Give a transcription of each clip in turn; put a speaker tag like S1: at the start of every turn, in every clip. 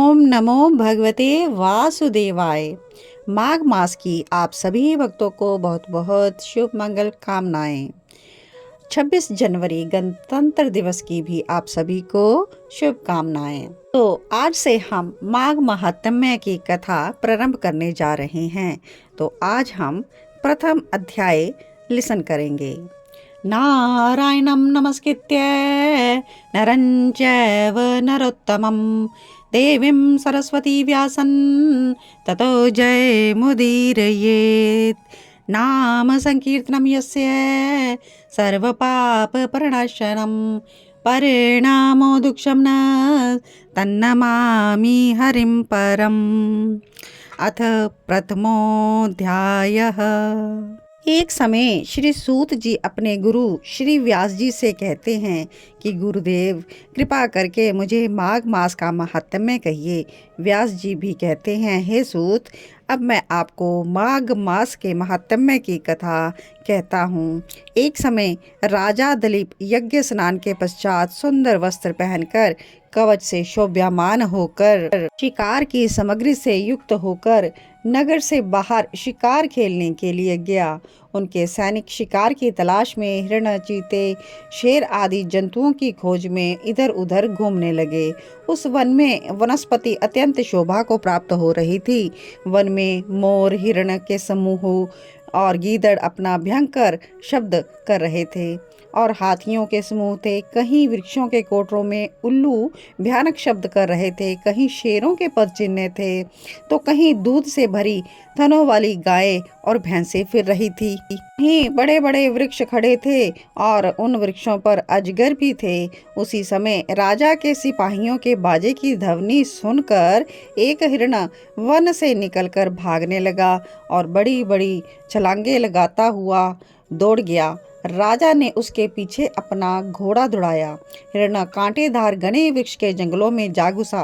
S1: ओम नमो भगवते वासुदेवाय। माघ मास की आप सभी भक्तों को बहुत बहुत शुभ मंगल कामनाएं। 26 जनवरी गणतंत्र दिवस की भी आप सभी को शुभकामनाएं। तो आज से हम माघ महात्म्य की कथा प्रारंभ करने जा रहे हैं। तो आज हम प्रथम अध्याय लिसन करेंगे। नारायणं नमस्कृत्य नरं चैव नरोत्तमं देवीं सरस्वती व्यासं ततो जयमुदीरयेत्। नाम संकीर्तनं यस्य सर्वपापप्रणाशनं परिणामो दुःखं न तन्नमामि हरिं परम्। अथ प्रथमोऽध्यायः। एक समय श्री सूत जी अपने गुरु श्री व्यास जी से कहते हैं कि गुरुदेव कृपा करके मुझे माघ मास का महात्म्य कहिए। व्यास जी भी कहते हैं, हे सूत, अब मैं आपको माघ मास के महात्म्य की कथा कहता हूँ। एक समय राजा दिलीप यज्ञ स्नान के पश्चात सुंदर वस्त्र पहनकर कवच से शोभायमान होकर शिकार की सामग्री से युक्त होकर नगर से बाहर शिकार खेलने के लिए गया। उनके सैनिक शिकार की तलाश में हिरण, चीते, शेर आदि जंतुओं की खोज में इधर उधर घूमने लगे। उस वन में वनस्पति अत्यंत शोभा को प्राप्त हो रही थी। वन में मोर, हिरण के समूह और गीदड़ अपना भयंकर शब्द कर रहे थे और हाथियों के समूह थे। कहीं वृक्षों के कोटरों में उल्लू भयानक शब्द कर रहे थे, कहीं शेरों के पद चिन्ह थे, तो कहीं दूध से भरी थनों वाली गायें और भैंसें फिर रही थी। कहीं बड़े बड़े वृक्ष खड़े थे और उन वृक्षों पर अजगर भी थे। उसी समय राजा के सिपाहियों के बाजे की ध्वनि सुनकर एक हिरण वन से निकलकर भागने लगा और बड़ी बड़ी छलांगे लगाता हुआ दौड़ गया। राजा ने उसके पीछे अपना घोड़ा दौड़ाया। हिरण कांटेदार घने वृक्ष के जंगलों में जा घुसा।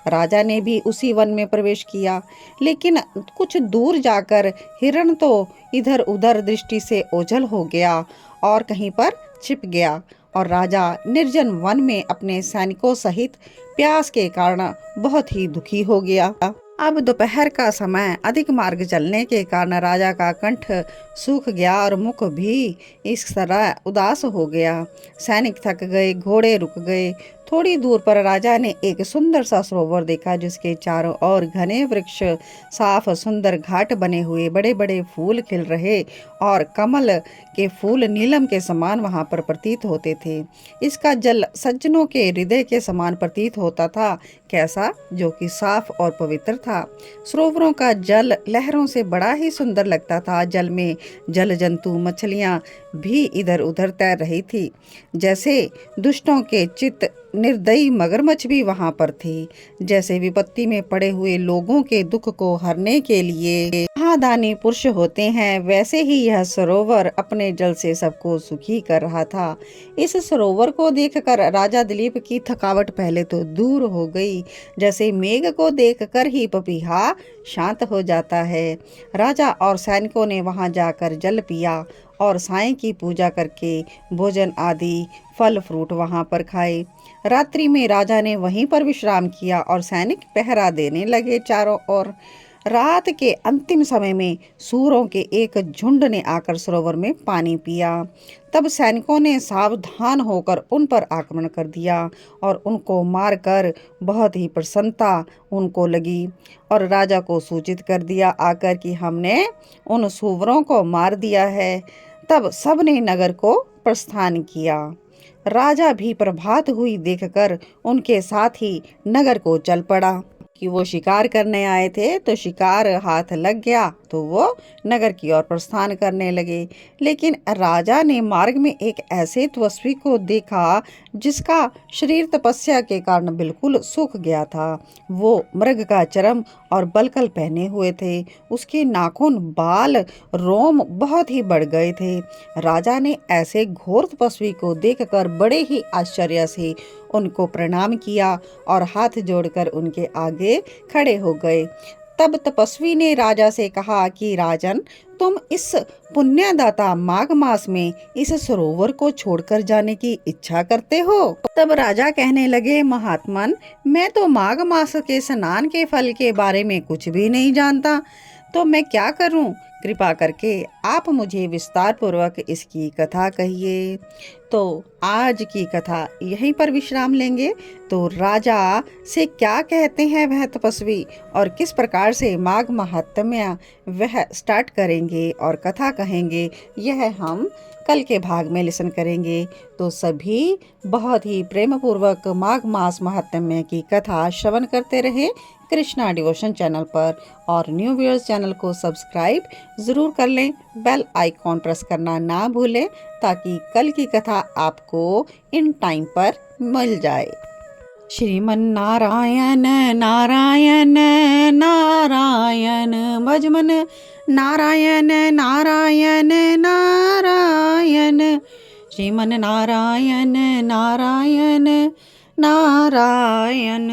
S1: राजा ने भी उसी वन में प्रवेश किया, लेकिन कुछ दूर जाकर हिरण तो इधर उधर दृष्टि से ओझल हो गया और कहीं पर छिप गया और राजा निर्जन वन में अपने सैनिकों सहित प्यास के कारण बहुत ही दुखी हो गया। अब दोपहर का समय, अधिक मार्ग चलने के कारण राजा का कंठ सूख गया और मुख भी इस तरह उदास हो गया। सैनिक थक गए, घोड़े रुक गए। थोड़ी दूर पर राजा ने एक सुंदर सा सरोवर देखा, जिसके चारों ओर घने वृक्ष, साफ सुंदर घाट बने हुए, बड़े बड़े फूल खिल रहे और कमल के फूल नीलम के समान वहां पर प्रतीत होते थे। इसका जल सज्जनों के हृदय के समान प्रतीत होता था। कैसा? जो कि साफ और पवित्र था। सरोवरों का जल लहरों से बड़ा ही सुंदर लगता था। जल में जल जंतु, मछलियां भी इधर उधर तैर रही थी। जैसे दुष्टों के चित्त निर्दयी मगरमच्छ भी वहां पर थी। जैसे विपत्ति में पड़े हुए लोगों के दुख को हरने के लिए महादानी पुरुष होते हैं, वैसे ही यह सरोवर अपने जल से सबको सुखी कर रहा था। इस सरोवर को देखकर राजा दिलीप की थकावट पहले तो दूर हो गई। जैसे मेघ को देखकर ही पपीहा शांत हो जाता है। राजा और सैनिकों ने वहां जाकर जल पिया और साईं की पूजा करके भोजन आदि फल फ्रूट वहां पर खाए। रात्रि में राजा ने वहीं पर विश्राम किया और सैनिक पहरा देने लगे चारों ओर। रात के अंतिम समय में सूरों के एक झुंड ने आकर सरोवर में पानी पिया। तब सैनिकों ने सावधान होकर उन पर आक्रमण कर दिया और उनको मारकर बहुत ही प्रसन्नता उनको लगी और राजा को सूचित कर दिया आकर कि हमने उन सूरों को मार दिया है। तब सबने नगर को प्रस्थान किया। राजा भी प्रभात हुई देखकर उनके साथ ही नगर को चल पड़ा कि वो शिकार करने आए थे, तो शिकार हाथ लग गया तो वो नगर की ओर प्रस्थान करने लगे। लेकिन राजा ने मार्ग में एक ऐसे तपस्वी को देखा जिसका शरीर तपस्या के कारण बिल्कुल सूख गया था। वो मृग का चर्म और बलकल पहने हुए थे। उसके नाखून, बाल, रोम बहुत ही बढ़ गए थे। राजा ने ऐसे घोर तपस्वी को देखकर बड़े ही आश्चर्य से उनको प्रणाम किया और हाथ जोड़कर उनके आगे खड़े हो गए। तब तपस्वी ने राजा से कहा कि राजन, तुम इस पुण्यदाता माघ मास में इस सरोवर को छोड़कर जाने की इच्छा करते हो। तब राजा कहने लगे, महात्मन, मैं तो माघ मास के स्नान के फल के बारे में कुछ भी नहीं जानता, तो मैं क्या करूं? कृपा करके आप मुझे विस्तार पूर्वक इसकी कथा कहिए। तो आज की कथा यहीं पर विश्राम लेंगे। तो राजा से क्या कहते हैं वह तपस्वी और किस प्रकार से माघ महात्म्य वह स्टार्ट करेंगे और कथा कहेंगे, यह हम कल के भाग में लिसन करेंगे। तो सभी बहुत ही प्रेम पूर्वक माघ मास महात्म्य की कथा श्रवण करते रहे कृष्णा डिवोशन चैनल पर, और न्यू व्यूअर्स चैनल को सब्सक्राइब ज़रूर कर लें, बेल आइकॉन प्रेस करना ना भूलें ताकि कल की कथा आपको इन टाइम पर मिल जाए। श्रीमन नारायण नारायण नारायण भजमन, नारायण नारायण नारायण, श्रीमन नारायण नारायण नारायण।